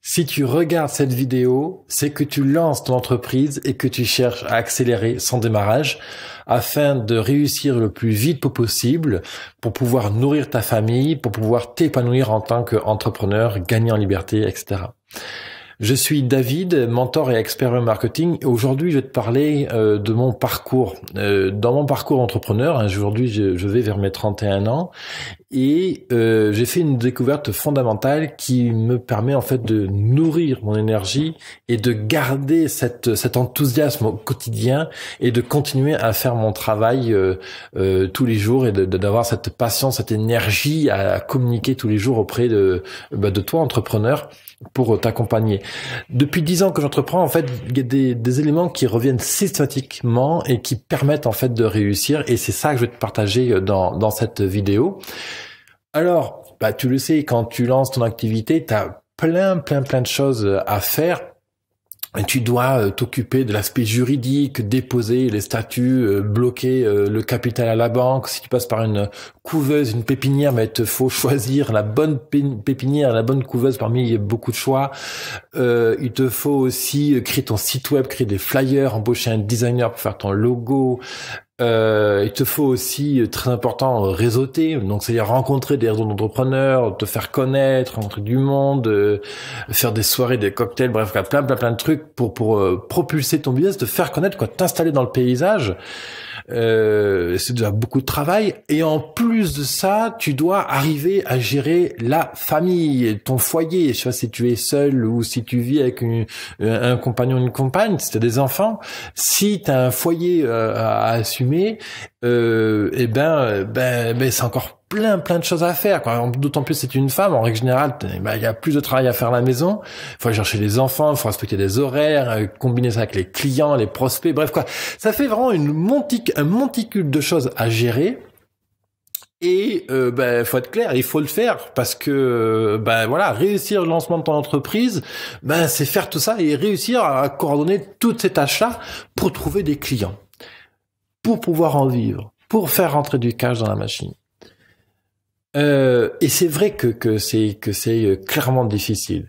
Si tu regardes cette vidéo, c'est que tu lances ton entreprise et que tu cherches à accélérer son démarrage afin de réussir le plus vite possible pour pouvoir nourrir ta famille, pour pouvoir t'épanouir en tant qu'entrepreneur, gagner en liberté, etc. Je suis David, mentor et expert en marketing. Et aujourd'hui, je vais te parler de mon parcours. Dans mon parcours entrepreneur, aujourd'hui, je vais vers mes 31 ans et j'ai fait une découverte fondamentale qui me permet en fait de nourrir mon énergie et de garder cet enthousiasme au quotidien et de continuer à faire mon travail tous les jours et d'avoir cette passion, cette énergie à communiquer tous les jours auprès de toi, entrepreneur, pour t'accompagner. Depuis 10 ans que j'entreprends, en fait, il y a des éléments qui reviennent systématiquement et qui permettent en fait de réussir, et c'est ça que je vais te partager dans cette vidéo. Alors, tu le sais, quand tu lances ton activité, tu as plein de choses à faire. Tu dois t'occuper de l'aspect juridique, déposer les statuts, bloquer le capital à la banque. Si tu passes par une couveuse, une pépinière, il te faut choisir la bonne pépinière, la bonne couveuse parmi beaucoup de choix. Il te faut aussi créer ton site web, créer des flyers, embaucher un designer pour faire ton logo. Il te faut aussi, très important, réseauter, donc c'est-à-dire rencontrer des réseaux d'entrepreneurs, te faire connaître, rencontrer du monde, faire des soirées, des cocktails, bref, plein de trucs pour propulser ton business, te faire connaître, t'installer dans le paysage. C'est déjà beaucoup de travail, et en plus de ça, tu dois arriver à gérer la famille, ton foyer. Je sais pas si tu es seul ou si tu vis avec un compagnon, une compagne, si tu as des enfants. Si tu as un foyer à assumer, c'est encore plein de choses à faire, quoi. D'autant plus si c'est une femme, en règle générale, il y a plus de travail à faire à la maison. Il faut aller chercher les enfants, il faut respecter des horaires, combiner ça avec les clients, les prospects, bref, quoi. Ça fait vraiment un monticule de choses à gérer. Et faut être clair, il faut le faire parce que réussir le lancement de ton entreprise, c'est faire tout ça et réussir à coordonner toutes ces tâches-là pour trouver des clients, pour pouvoir en vivre, pour faire rentrer du cash dans la machine. Et c'est vrai que c'est clairement difficile.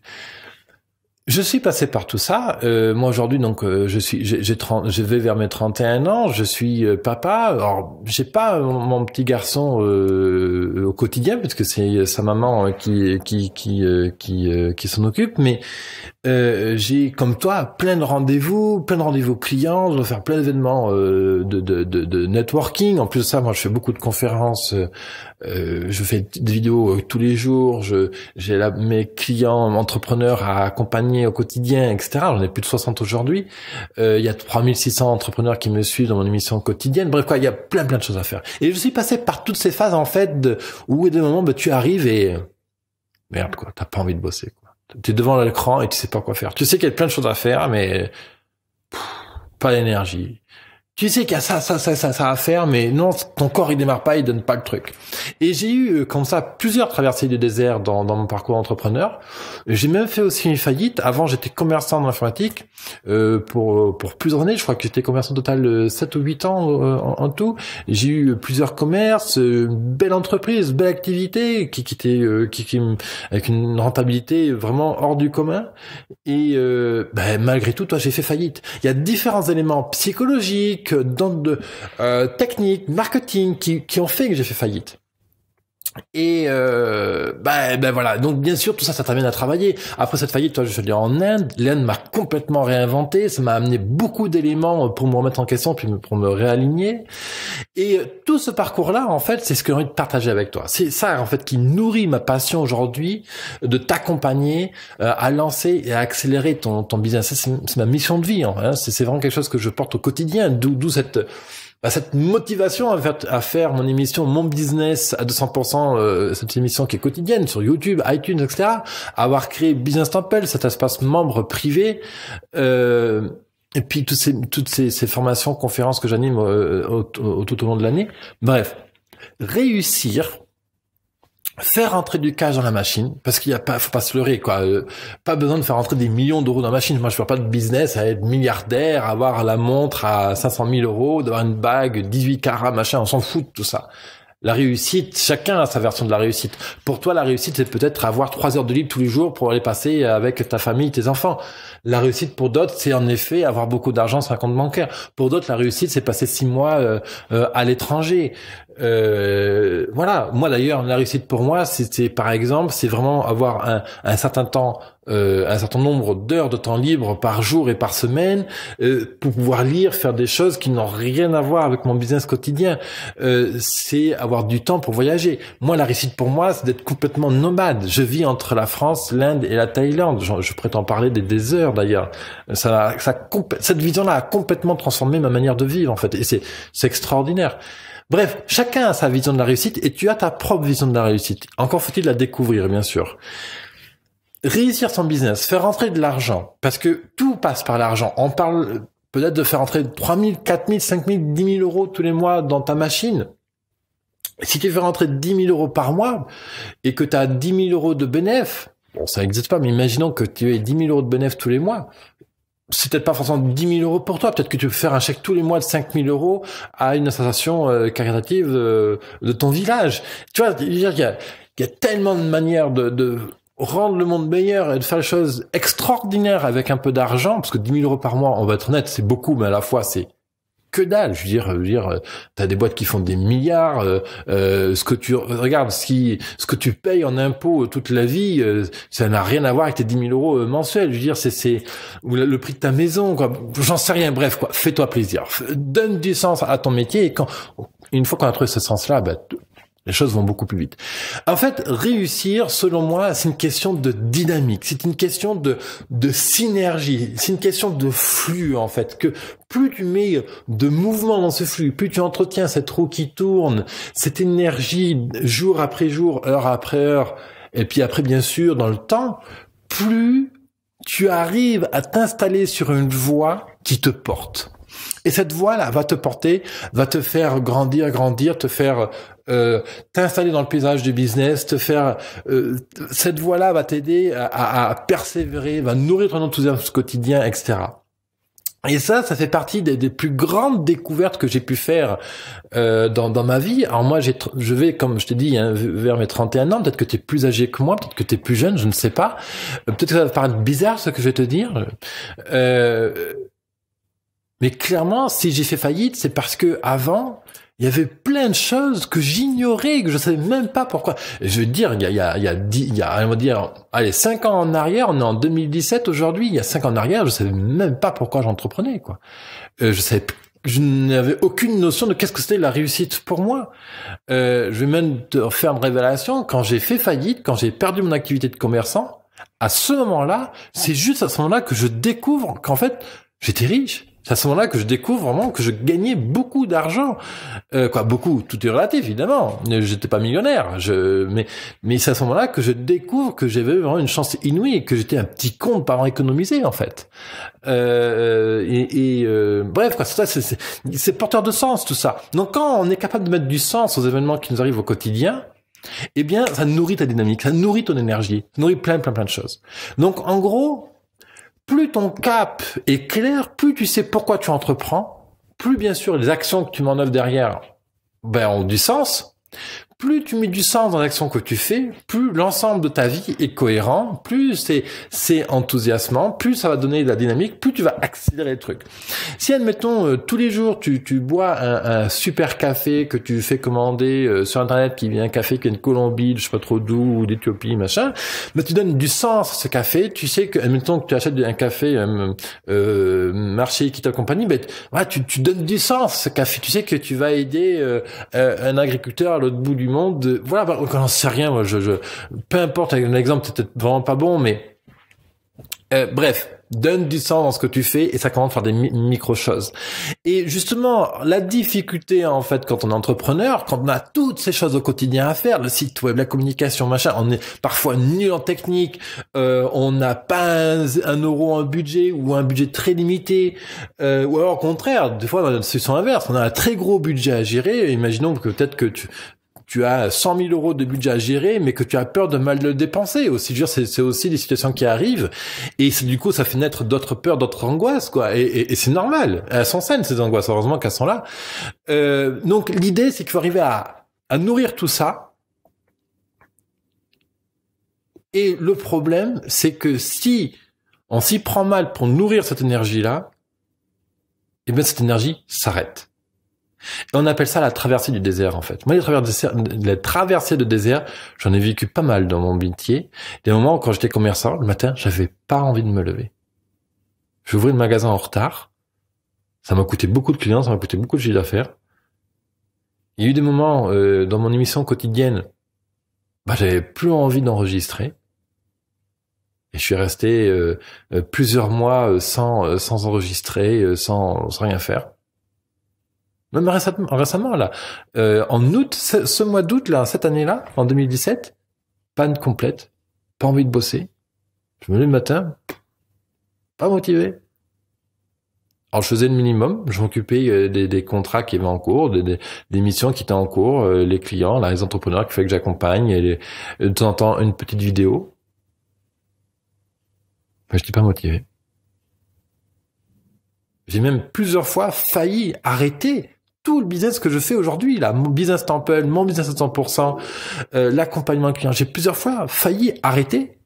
Je suis passé par tout ça. Moi aujourd'hui, donc je vais vers mes 31 ans. Je suis papa. Alors j'ai pas mon petit garçon au quotidien parce que c'est sa maman qui s'en occupe. Mais j'ai, comme toi, plein de rendez-vous clients. Je dois faire plein d'événements de networking. En plus de ça, moi je fais beaucoup de conférences. Je fais des vidéos tous les jours. J'ai mes clients entrepreneurs à accompagner au quotidien, etc. J'en ai plus de 60 aujourd'hui. Il y a 3600 entrepreneurs qui me suivent dans mon émission quotidienne. Bref, il y a plein de choses à faire. Et je suis passé par toutes ces phases, en fait, où, à des moments, tu arrives et merde, t'as pas envie de bosser, T'es devant l'écran et tu sais pas quoi faire. Tu sais qu'il y a plein de choses à faire, mais pas d'énergie. Tu sais qu'il y a ça à faire, mais non, ton corps il démarre pas, il donne pas le truc. Et j'ai eu comme ça plusieurs traversées du désert dans mon parcours d'entrepreneur. J'ai même fait aussi une faillite. Avant, j'étais commerçant dans l'informatique pour plusieurs années. Je crois que j'étais commerçant total 7 ou 8 ans en tout. J'ai eu plusieurs commerces, belle entreprise, belle activité qui était avec une rentabilité vraiment hors du commun. Et malgré tout, j'ai fait faillite. Il y a différents éléments psychologiques, techniques, marketing qui ont fait que j'ai fait faillite. Et voilà. Donc bien sûr, tout ça t'amène à travailler. Après cette faillite, je suis allé en Inde. L'Inde m'a complètement réinventé. Ça m'a amené beaucoup d'éléments pour me remettre en question, puis pour me réaligner. Et tout ce parcours-là, en fait, c'est ce que j'ai envie de partager avec toi. C'est ça, en fait, qui nourrit ma passion aujourd'hui, de t'accompagner à lancer et à accélérer ton business. Ça, c'est ma mission de vie. Hein. C'est vraiment quelque chose que je porte au quotidiin. D'où cette motivation à faire mon émission, mon business à 200%, cette émission qui est quotidienne sur YouTube, iTunes, etc. Avoir créé Business Temple, cet espace membre privé, et puis toutes ces formations, conférences que j'anime tout au long de l'année. Bref, réussir, faire rentrer du cash dans la machine, parce qu'il y a pas, faut pas se leurrer, pas besoin de faire rentrer des millions d'euros dans la machine. Moi, je fais pas de business à être milliardaire, avoir la montre à 500 000 euros, d'avoir une bague 18 carats, machin, on s'en fout de tout ça. La réussite, chacun a sa version de la réussite. Pour toi, la réussite, c'est peut-être avoir 3 heures de libre tous les jours pour aller passer avec ta famille, tes enfants. La réussite pour d'autres, c'est en effet avoir beaucoup d'argent sur un compte bancaire. Pour d'autres, la réussite, c'est passer 6 mois à l'étranger. Voilà. Moi, d'ailleurs, la réussite pour moi, c'est par exemple, c'est vraiment avoir un certain temps, un certain nombre d'heures de temps libre par jour et par semaine pour pouvoir lire, faire des choses qui n'ont rien à voir avec mon business quotidien. C'est avoir du temps pour voyager. Moi, la réussite pour moi, c'est d'être complètement nomade. Je vis entre la France, l'Inde et la Thaïlande. Je prétends parler des heures d'ailleurs. Cette vision-là a complètement transformé ma manière de vivre en fait, et c'est extraordinaire. Bref, chacun a sa vision de la réussite et tu as ta propre vision de la réussite. Encore faut-il la découvrir, bien sûr. Réussir son business, faire rentrer de l'argent, parce que tout passe par l'argent. On parle peut-être de faire rentrer 3 000, 4 000, 5 000, 10 000 euros tous les mois dans ta machine. Si tu fais rentrer 10 000 euros par mois et que tu as 10 000 euros de bénéfice, bon, ça n'existe pas, mais imaginons que tu aies 10 000 euros de bénéfice tous les mois. C'est peut-être pas forcément 10 000 euros pour toi. Peut-être que tu peux faire un chèque tous les mois de 5 000 euros à une association caritative de ton village. Tu vois, il y a tellement de manières de rendre le monde meilleur et de faire des choses extraordinaires avec un peu d'argent, parce que 10 000 euros par mois, on va être honnête, c'est beaucoup, mais à la fois, c'est que dalle. Je veux dire, t'as des boîtes qui font des milliards. Ce que tu regardes, ce que tu payes en impôts toute la vie, ça n'a rien à voir avec tes 10 000 euros mensuels. Je veux dire, c'est ou le prix de ta maison, quoi. J'en sais rien. Bref, quoi. Fais-toi plaisir. Donne du sens à ton métier. Et une fois qu'on a trouvé ce sens-là, les choses vont beaucoup plus vite. En fait, réussir, selon moi, c'est une question de dynamique, c'est une question de synergie, c'est une question de flux, en fait, que plus tu mets de mouvement dans ce flux, plus tu entretiens cette roue qui tourne, cette énergie jour après jour, heure après heure, et puis après, bien sûr, dans le temps, plus tu arrives à t'installer sur une voie qui te porte. Et cette voie-là va te porter, va te faire grandir, te faire t'installer dans le paysage du business, te faire cette voie-là va t'aider à persévérer, va nourrir ton enthousiasme quotidien, etc. Et ça fait partie des plus grandes découvertes que j'ai pu faire dans ma vie. Alors moi, je vais, comme je t'ai dit, vers mes 31 ans. Peut-être que tu es plus âgé que moi, peut-être que tu es plus jeune, je ne sais pas. Peut-être que ça va paraître bizarre ce que je vais te dire. Mais clairement, si j'ai fait faillite, c'est parce que avant, il y avait plein de choses que j'ignorais, que je savais même pas pourquoi. Je veux dire, il y a, on va dire, allez, 5 ans en arrière, on est en 2017 aujourd'hui, il y a 5 ans en arrière, je savais même pas pourquoi j'entreprenais, quoi. Je n'avais aucune notion de qu'est-ce que c'était la réussite pour moi. Je vais même te faire une révélation. Quand j'ai fait faillite, quand j'ai perdu mon activité de commerçant, à ce moment-là, c'est juste à ce moment-là que je découvre qu'en fait, j'étais riche. C'est à ce moment-là que je découvre vraiment que je gagnais beaucoup d'argent. Beaucoup, tout est relatif, évidemment. J'étais pas millionnaire. Mais c'est à ce moment-là que je découvre que j'avais vraiment une chance inouïe, que j'étais un petit con de pas avoir économisé, en fait. Bref, quoi, c'est porteur de sens, tout ça. Donc, quand on est capable de mettre du sens aux événements qui nous arrivent au quotidien, eh bien, ça nourrit ta dynamique, ça nourrit ton énergie, ça nourrit plein de choses. Donc, en gros, plus ton cap est clair, plus tu sais pourquoi tu entreprends, plus bien sûr les actions que tu manœuvres derrière ont du sens. Plus tu mets du sens dans l'action que tu fais, plus l'ensemble de ta vie est cohérent, plus c'est enthousiasmant, plus ça va donner de la dynamique, plus tu vas accélérer le truc. Si, admettons, tous les jours, tu bois un super café que tu fais commander sur Internet, qui vient un café qui vient de Colombie, je sais pas trop d'où, ou d'Éthiopie, machin, mais tu donnes du sens à ce café, tu sais que, admettons que tu achètes un café marché qui t'accompagne, tu donnes du sens à ce café, tu sais que tu vas aider un agriculteur à l'autre bout du monde, voilà, on n'en sait rien, moi, peu importe, l'exemple c'est peut-être vraiment pas bon, mais bref, donne du sens dans ce que tu fais et ça commence par des micro-choses. Et justement, la difficulté, en fait, quand on est entrepreneur, quand on a toutes ces choses au quotidien à faire, le site web, la communication, machin, on est parfois nul en technique, on n'a pas un euro en budget ou un budget très limité, ou alors au contraire, des fois, dans la situation inverse, on a un très gros budget à gérer. Imaginons que peut-être que tu as 100 000 euros de budget à gérer, mais que tu as peur de mal le dépenser. Aussi, c'est aussi des situations qui arrivent. Et du coup, ça fait naître d'autres peurs, d'autres angoisses, quoi. Et c'est normal. Elles sont saines, ces angoisses. Heureusement qu'elles sont là. Donc, l'idée, c'est qu'il faut arriver à à nourrir tout ça. Et le problème, c'est que si on s'y prend mal pour nourrir cette énergie-là, eh bien cette énergie s'arrête. Et on appelle ça la traversée du désert, en fait. Moi, les traversées de désert, j'en ai vécu pas mal dans mon métier. Des moments où, quand j'étais commerçant, le matin, j'avais pas envie de me lever. J'ouvrais le magasin en retard. Ça m'a coûté beaucoup de clients, ça m'a coûté beaucoup de chiffre d'affaires. Il y a eu des moments dans mon émission quotidienne, j'avais plus envie d'enregistrer. Et je suis resté plusieurs mois sans enregistrer, sans rien faire. Même récemment là, en août, ce mois d'août là, cette année-là, en 2017, panne complète, pas envie de bosser. Je me lève le matin, pas motivé. Alors je faisais le minimum, je m'occupais des contrats qui étaient en cours, des missions qui étaient en cours, les clients, là, les entrepreneurs qu'il fallait que j'accompagne, et de temps en temps une petite vidéo. Mais je n'étais pas motivé. J'ai même plusieurs fois failli arrêter tout le business que je fais aujourd'hui, là, mon business temple, mon business à 100%, l'accompagnement client. J'ai plusieurs fois failli arrêter.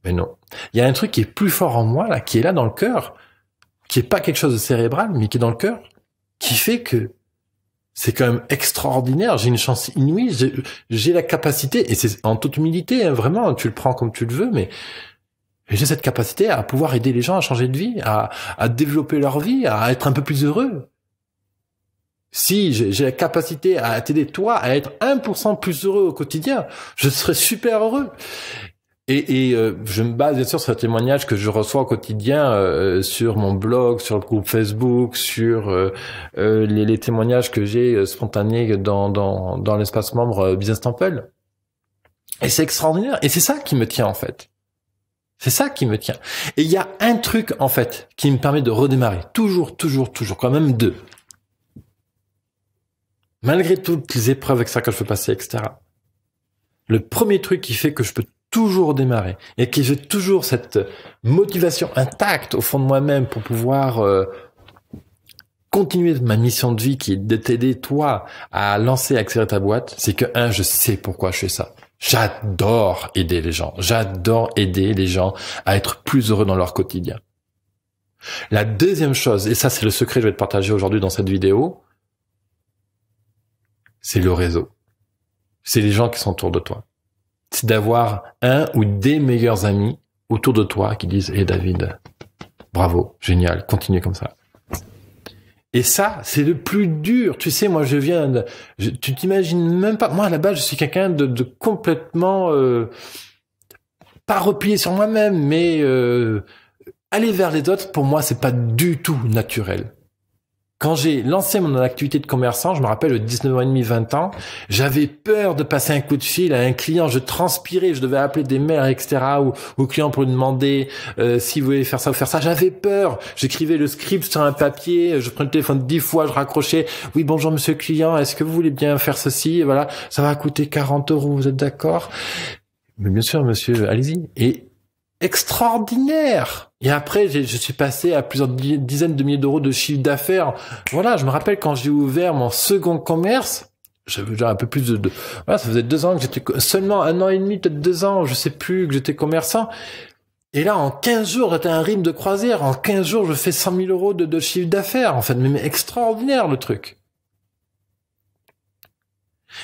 Mais non. Il y a un truc qui est plus fort en moi, là, qui est là dans le cœur, qui est pas quelque chose de cérébral, mais qui est dans le cœur, qui fait que c'est quand même extraordinaire. J'ai une chance inouïe, j'ai la capacité, et c'est en toute humilité, hein, vraiment, tu le prends comme tu le veux, mais j'ai cette capacité à pouvoir aider les gens à changer de vie, à développer leur vie, à être un peu plus heureux. Si j'ai la capacité à t'aider toi à être 1% plus heureux au quotidien, je serais super heureux. Et je me base bien sûr sur les témoignages que je reçois au quotidien sur mon blog, sur le groupe Facebook, sur les témoignages que j'ai spontanés dans l'espace membre Business Temple. Et c'est extraordinaire. Et c'est ça qui me tient en fait. C'est ça qui me tient. Et il y a un truc en fait qui me permet de redémarrer. Toujours, quand même deux. Malgré toutes les épreuves, etc., que je peux passer, etc. Le premier truc qui fait que je peux toujours démarrer et que j'ai toujours cette motivation intacte au fond de moi-même pour pouvoir continuer ma mission de vie qui est de t'aider toi à lancer, à accélérer ta boîte, c'est que je sais pourquoi je fais ça. J'adore aider les gens. J'adore aider les gens à être plus heureux dans leur quotidien. La deuxième chose, et ça c'est le secret que je vais te partager aujourd'hui dans cette vidéo, c'est le réseau. C'est les gens qui sont autour de toi. C'est d'avoir un ou des meilleurs amis autour de toi qui disent « Hey David, bravo, génial, continue comme ça ». Et ça, c'est le plus dur. Tu sais, moi, tu t'imagines même pas. Moi, à la base, je suis quelqu'un de complètement pas replié sur moi-même, mais aller vers les autres, pour moi, c'est pas du tout naturel. Quand j'ai lancé mon activité de commerçant, je me rappelle, de 19 ans et demi, 20 ans, j'avais peur de passer un coup de fil à un client, je transpirais, je devais appeler des mails, etc., au client pour lui demander s'il voulait faire ça ou faire ça. J'avais peur. J'écrivais le script sur un papier, je prenais le téléphone 10 fois, je raccrochais. Oui, bonjour monsieur le client, est-ce que vous voulez bien faire ceci? Et voilà, ça va coûter 40 €, vous êtes d'accord? Mais bien sûr, monsieur, allez-y. Et extraordinaire. Et après, je suis passé à plusieurs dizaines de milliers d'euros de chiffre d'affaires. Voilà, je me rappelle quand j'ai ouvert mon second commerce, j'avais déjà un peu plus voilà, ça faisait 2 ans que j'étais, seulement 1 an et demi, peut-être 2 ans, je sais plus, que j'étais commerçant. Et là, en 15 jours, j'étais un rythme de croisière. En 15 jours, je fais 100 000 € de chiffre d'affaires. En fait, mais extraordinaire, le truc.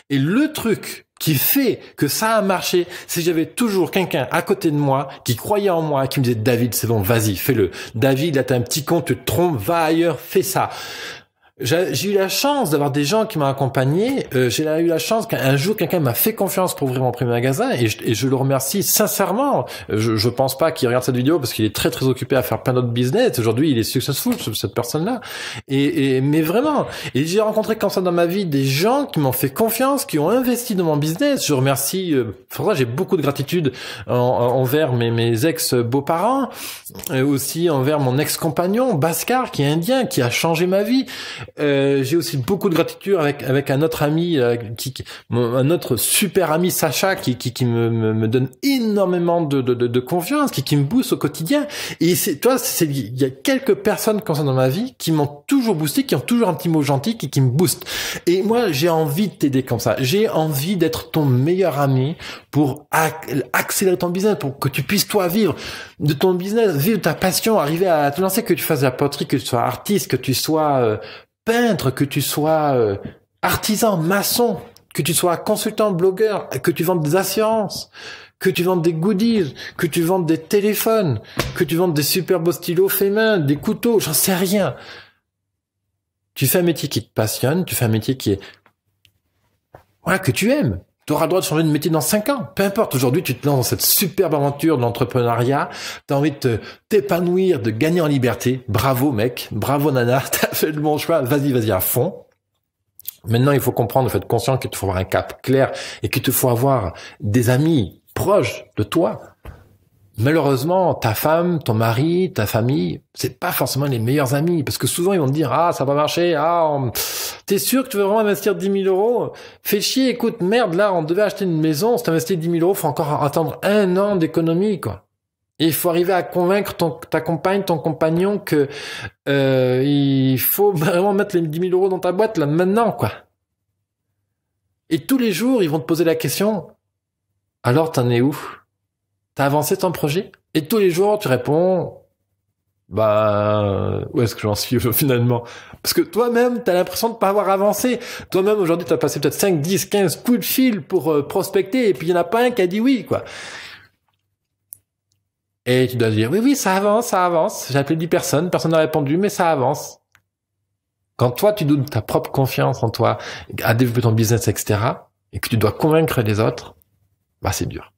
Et le truc qui fait que ça a marché, c'est que j'avais toujours quelqu'un à côté de moi qui croyait en moi, qui me disait « David, c'est bon, vas-y, fais-le. David, là, t'as un petit con, tu te trompes, va ailleurs, fais ça. » J'ai eu la chance d'avoir des gens qui m'ont accompagné. J'ai eu la chance qu'un jour quelqu'un m'a fait confiance pour ouvrir mon premier magasin et je le remercie sincèrement. Je pense pas qu'il regarde cette vidéo parce qu'il est très très occupé à faire plein d'autres business. Aujourd'hui, il est successful, cette personne-là. Mais vraiment. Et j'ai rencontré comme ça dans ma vie des gens qui m'ont fait confiance, qui ont investi dans mon business. Je remercie. Pour ça, j'ai beaucoup de gratitude envers mes ex-beaux-parents, aussi envers mon ex-compagnon Bhaskar, qui est indien, qui a changé ma vie. J'ai aussi beaucoup de gratitude avec un autre ami, un autre super ami Sacha, qui me donne énormément de confiance, qui me booste au quotidien. Et il y a quelques personnes comme ça dans ma vie qui m'ont toujours boosté, qui ont toujours un petit mot gentil, qui me boostent. Et moi, j'ai envie de t'aider comme ça. J'ai envie d'être ton meilleur ami pour accélérer ton business, pour que tu puisses toi vivre de ton business, vivre ta passion, arriver à te lancer, que tu fasses de la poterie, que tu sois artiste, que tu sois peintre, que tu sois artisan, maçon, que tu sois consultant, blogueur, que tu vendes des assurances, que tu vendes des goodies, que tu vendes des téléphones, que tu vendes des super beaux stylos faits main, des couteaux, j'en sais rien. Tu fais un métier qui te passionne, tu fais un métier qui est que tu aimes. Tu auras le droit de changer de métier dans 5 ans. Peu importe, aujourd'hui, tu te lances dans cette superbe aventure de l'entrepreneuriat. Tu as envie de t'épanouir, de gagner en liberté. Bravo, mec. Bravo, nana. Tu as fait le bon choix. Vas-y à fond. Maintenant, il faut comprendre, faut être conscient qu'il te faut avoir un cap clair et qu'il te faut avoir des amis proches de toi. Malheureusement, ta femme, ton mari, ta famille, c'est pas forcément les meilleurs amis, parce que souvent ils vont te dire ça va marcher, t'es sûr que tu veux vraiment investir 10 000 euros? Fais chier, écoute, merde, là on devait acheter une maison, si t'investis 10 000 euros, faut encore attendre 1 an d'économie, quoi. Et il faut arriver à convaincre ta compagne, ton compagnon que il faut vraiment mettre les 10 000 euros dans ta boîte là maintenant, quoi. Et tous les jours ils vont te poser la question, alors t'en es où? T'as avancé ton projet? Et tous les jours, tu réponds, où est-ce que j'en suis finalement? Parce que toi-même, t'as l'impression de pas avoir avancé. Toi-même, aujourd'hui, t'as passé peut-être 5, 10, 15 coups de fil pour prospecter, et puis il y en a pas un qui a dit oui, quoi. Et tu dois dire, oui, ça avance. J'ai appelé 10 personnes, personne n'a répondu, mais ça avance. Quand toi, tu doutes de ta propre confiance en toi, à développer ton business, etc., et que tu dois convaincre les autres, c'est dur.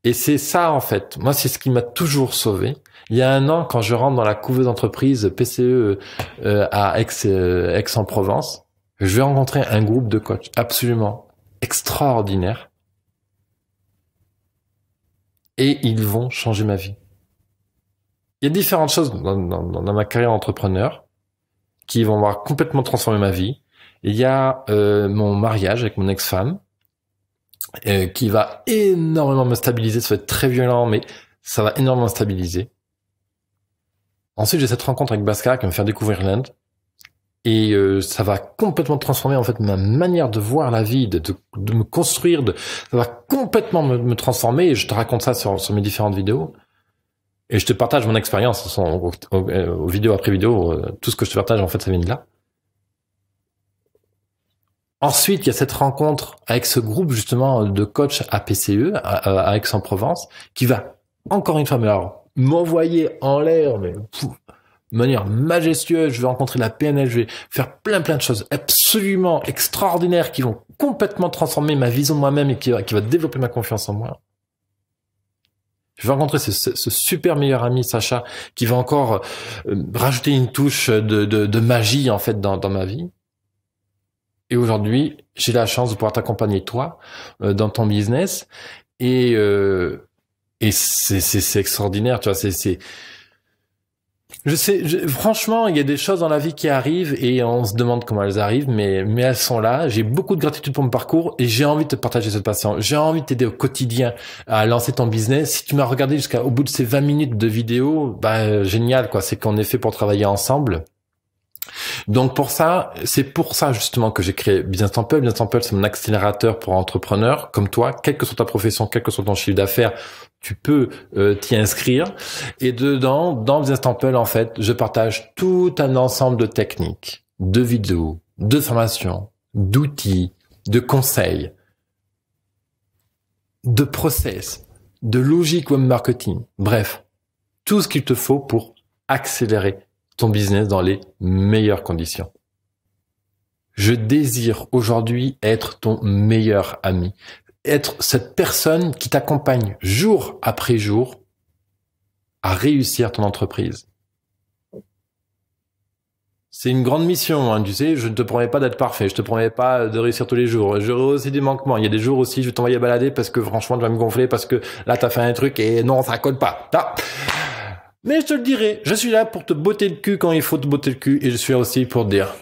Et c'est ça, en fait. Moi, c'est ce qui m'a toujours sauvé. Il y a 1 an, quand je rentre dans la couveuse d'entreprise PCE à Aix-en-Provence, je vais rencontrer un groupe de coachs absolument extraordinaire. Et ils vont changer ma vie. Il y a différentes choses dans ma carrière d'entrepreneur qui vont avoir complètement transformé ma vie. Il y a mon mariage avec mon ex-femme, qui va énormément me stabiliser. Ça va être très violent, mais ça va énormément me stabiliser. Ensuite, j'ai cette rencontre avec Bhaskara qui va me faire découvrir l'Inde. Et ça va complètement transformer en fait ma manière de voir la vie, de me construire. Ça va complètement me transformer. Et je te raconte ça sur mes différentes vidéos. Et je te partage mon expérience aux vidéos après vidéo. Tout ce que je te partage, en fait, ça vient de là. Ensuite, il y a cette rencontre avec ce groupe justement de coachs à PCE, à Aix-en-Provence, qui va encore une fois m'envoyer en l'air, mais de manière majestueuse. Je vais rencontrer la PNL, je vais faire plein de choses absolument extraordinaires qui vont complètement transformer ma vision de moi-même et qui va développer ma confiance en moi. Je vais rencontrer ce super meilleur ami Sacha qui va encore rajouter une touche de magie en fait dans ma vie. Et aujourd'hui, j'ai la chance de pouvoir t'accompagner toi dans ton business et c'est extraordinaire, tu vois. Franchement, il y a des choses dans la vie qui arrivent et on se demande comment elles arrivent, mais elles sont là. J'ai beaucoup de gratitude pour mon parcours et j'ai envie de te partager cette passion. J'ai envie de t'aider au quotidien à lancer ton business. Si tu m'as regardé jusqu'au bout de ces 20 minutes de vidéo, génial, quoi. C'est qu'on est fait pour travailler ensemble. Donc c'est pour ça justement que j'ai créé Business Temple. Business Temple, c'est mon accélérateur pour entrepreneurs comme toi, quelle que soit ta profession, quel que soit ton chiffre d'affaires, tu peux t'y inscrire. Et dedans, dans Business Temple, en fait, je partage tout un ensemble de techniques, de vidéos, de formations, d'outils, de conseils, de process, de logique web marketing. Bref, tout ce qu'il te faut pour accélérer ton business dans les meilleures conditions. Je désire aujourd'hui être ton meilleur ami, être cette personne qui t'accompagne jour après jour à réussir ton entreprise. C'est une grande mission, tu sais, je ne te promets pas d'être parfait, je te promets pas de réussir tous les jours, j'aurai aussi des manquements, il y a des jours aussi je vais t'envoyer balader parce que franchement tu vas me gonfler parce que là t'as fait un truc et non ça colle pas. Mais je te le dirai, je suis là pour te botter le cul quand il faut te botter le cul et je suis là aussi pour te dire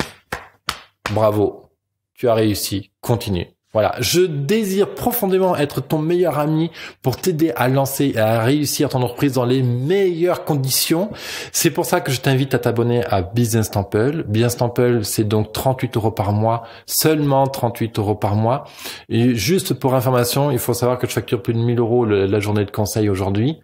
bravo, tu as réussi, continue. Voilà, je désire profondément être ton meilleur ami pour t'aider à lancer et à réussir ton entreprise dans les meilleures conditions. C'est pour ça que je t'invite à t'abonner à Business Temple. Business Temple, c'est donc 38 € par mois, seulement 38 € par mois. Et juste pour information, il faut savoir que je facture plus de 1000 € la journée de conseil aujourd'hui.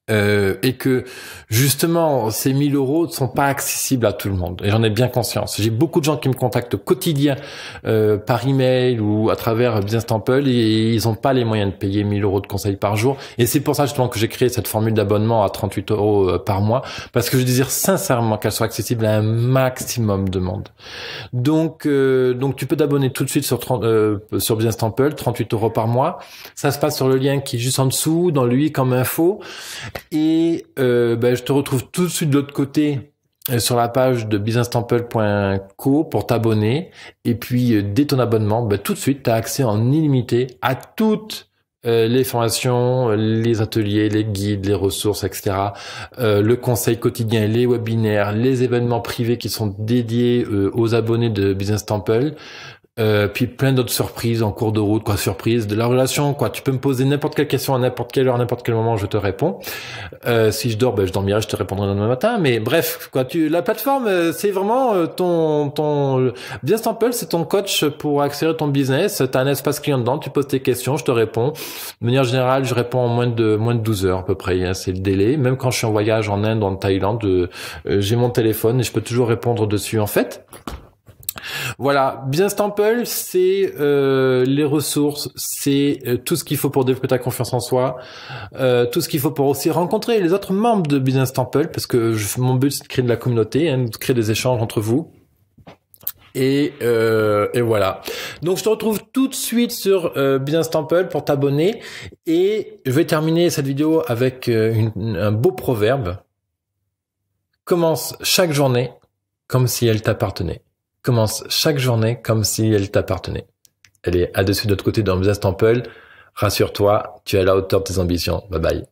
Et que justement ces 1000 € ne sont pas accessibles à tout le monde, et j'en ai bien conscience. J'ai beaucoup de gens qui me contactent au quotidien par email ou à travers Business Temple, et ils n'ont pas les moyens de payer 1000 € de conseils par jour, et c'est pour ça justement que j'ai créé cette formule d'abonnement à 38 € par mois, parce que je désire sincèrement qu'elle soit accessible à un maximum de monde. Donc tu peux t'abonner tout de suite sur Business Temple, 38 € par mois. Ça se passe sur le lien qui est juste en dessous, dans lui comme info. Et je te retrouve tout de suite de l'autre côté sur la page de businesstemple.co pour t'abonner. Et puis dès ton abonnement, tout de suite, tu as accès en illimité à toutes les formations, les ateliers, les guides, les ressources, etc. Le conseil quotidien, les webinaires, les événements privés qui sont dédiés aux abonnés de Business Temple. Puis plein d'autres surprises en cours de route, surprise de la relation, Tu peux me poser n'importe quelle question à n'importe quelle heure, à n'importe quel moment, je te réponds. Si je dors, je dormirai, je te répondrai demain matin. Mais bref, la plateforme, c'est vraiment ton Business Temple, c'est ton coach pour accélérer ton business. T'as un espace client dedans, tu poses tes questions, je te réponds. De manière générale, je réponds en moins de 12 heures à peu près, hein, c'est le délai. Même quand je suis en voyage en Inde, en Thaïlande, j'ai mon téléphone et je peux toujours répondre dessus en fait. Voilà, Business Temple, c'est les ressources, c'est tout ce qu'il faut pour développer ta confiance en soi, tout ce qu'il faut pour aussi rencontrer les autres membres de Business Temple, parce que mon but c'est de créer de la communauté, hein, de créer des échanges entre vous. Et voilà. Donc je te retrouve tout de suite sur Business Temple pour t'abonner, et je vais terminer cette vidéo avec un beau proverbe. Commence chaque journée comme si elle t'appartenait. Commence chaque journée comme si elle t'appartenait. Elle est à dessus de l'autre côté dans Business Temple. Rassure-toi, tu es à la hauteur de tes ambitions. Bye bye.